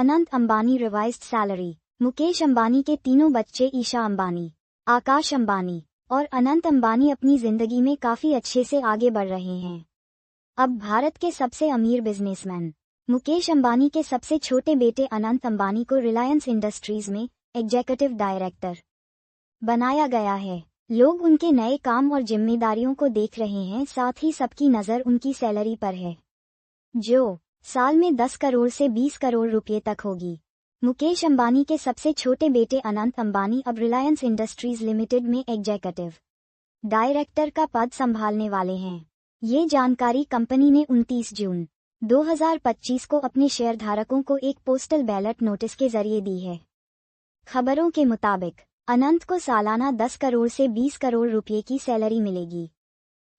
Anant Ambani revised salary. Mukesh Ambani के तीनों बच्चे ईशा अंबानी, आकाश अंबानी और अनंत अंबानी अपनी जिंदगी में काफी अच्छे से आगे बढ़ रहे हैं। अब भारत के सबसे अमीर बिजनेसमैन मुकेश अंबानी के सबसे छोटे बेटे अनंत अंबानी को रिलायंस इंडस्ट्रीज में एग्जीक्यूटिव डायरेक्टर बनाया गया है। लोग उनके नए काम और जिम्मेदारियों को देख रहे हैं, साथ ही सबकी नज़र उनकी सैलरी पर है, जो साल में 10 करोड़ से 20 करोड़ रुपए तक होगी। मुकेश अंबानी के सबसे छोटे बेटे अनंत अंबानी अब रिलायंस इंडस्ट्रीज लिमिटेड में एग्जीक्यूटिव डायरेक्टर का पद संभालने वाले हैं। ये जानकारी कंपनी ने 29 जून 2025 को अपने शेयरधारकों को एक पोस्टल बैलेट नोटिस के जरिए दी है। खबरों के मुताबिक अनंत को सालाना 10 करोड़ से 20 करोड़ रुपए की सैलरी मिलेगी।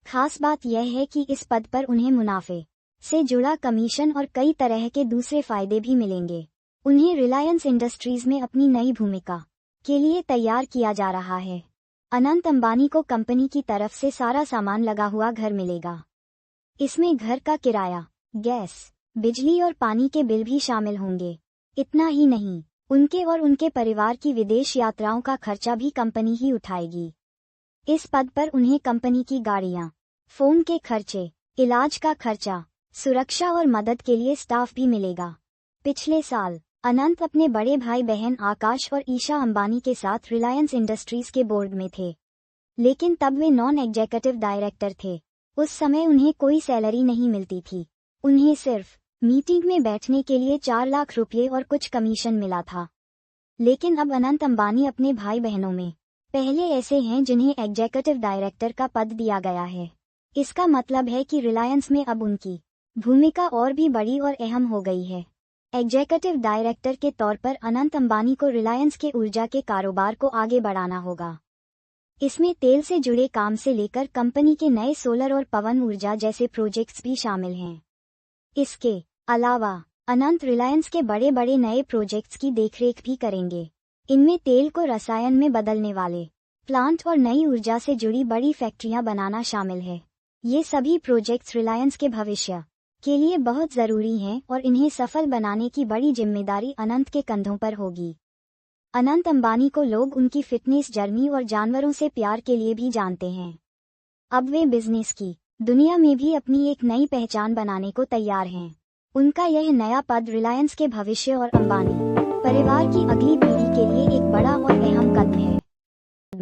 खास बात यह है कि इस पद पर उन्हें मुनाफे से जुड़ा कमीशन और कई तरह के दूसरे फायदे भी मिलेंगे। उन्हें रिलायंस इंडस्ट्रीज में अपनी नई भूमिका के लिए तैयार किया जा रहा है। अनंत अंबानी को कंपनी की तरफ से सारा सामान लगा हुआ घर मिलेगा। इसमें घर का किराया, गैस, बिजली और पानी के बिल भी शामिल होंगे। इतना ही नहीं, उनके और उनके परिवार की विदेश यात्राओं का खर्चा भी कंपनी ही उठाएगी। इस पद पर उन्हें कंपनी की गाड़ियां, फोन के खर्चे, इलाज का खर्चा, सुरक्षा और मदद के लिए स्टाफ भी मिलेगा। पिछले साल अनंत अपने बड़े भाई बहन आकाश और ईशा अंबानी के साथ रिलायंस इंडस्ट्रीज के बोर्ड में थे, लेकिन तब वे नॉन एग्जीक्यूटिव डायरेक्टर थे। उस समय उन्हें कोई सैलरी नहीं मिलती थी। उन्हें सिर्फ मीटिंग में बैठने के लिए 4 लाख रुपये और कुछ कमीशन मिला था। लेकिन अब अनंत अंबानी अपने भाई बहनों में पहले ऐसे हैं जिन्हें एग्जीक्यूटिव डायरेक्टर का पद दिया गया है। इसका मतलब है कि रिलायंस में अब उनकी भूमिका और भी बड़ी और अहम हो गई है। एग्जीक्यूटिव डायरेक्टर के तौर पर अनंत अंबानी को रिलायंस के ऊर्जा के कारोबार को आगे बढ़ाना होगा। इसमें तेल से जुड़े काम से लेकर कंपनी के नए सोलर और पवन ऊर्जा जैसे प्रोजेक्ट्स भी शामिल हैं। इसके अलावा अनंत रिलायंस के बड़े बड़े नए प्रोजेक्ट्स की देखरेख भी करेंगे। इनमें तेल को रसायन में बदलने वाले प्लांट और नई ऊर्जा से जुड़ी बड़ी फैक्ट्रियां बनाना शामिल है। ये सभी प्रोजेक्ट्स रिलायंस के भविष्य के लिए बहुत जरूरी हैं और इन्हें सफल बनाने की बड़ी जिम्मेदारी अनंत के कंधों पर होगी। अनंत अंबानी को लोग उनकी फिटनेस जर्नी और जानवरों से प्यार के लिए भी जानते हैं। अब वे बिजनेस की दुनिया में भी अपनी एक नई पहचान बनाने को तैयार हैं। उनका यह नया पद रिलायंस के भविष्य और अंबानी परिवार की अगली पीढ़ी के लिए एक बड़ा और अहम कदम है।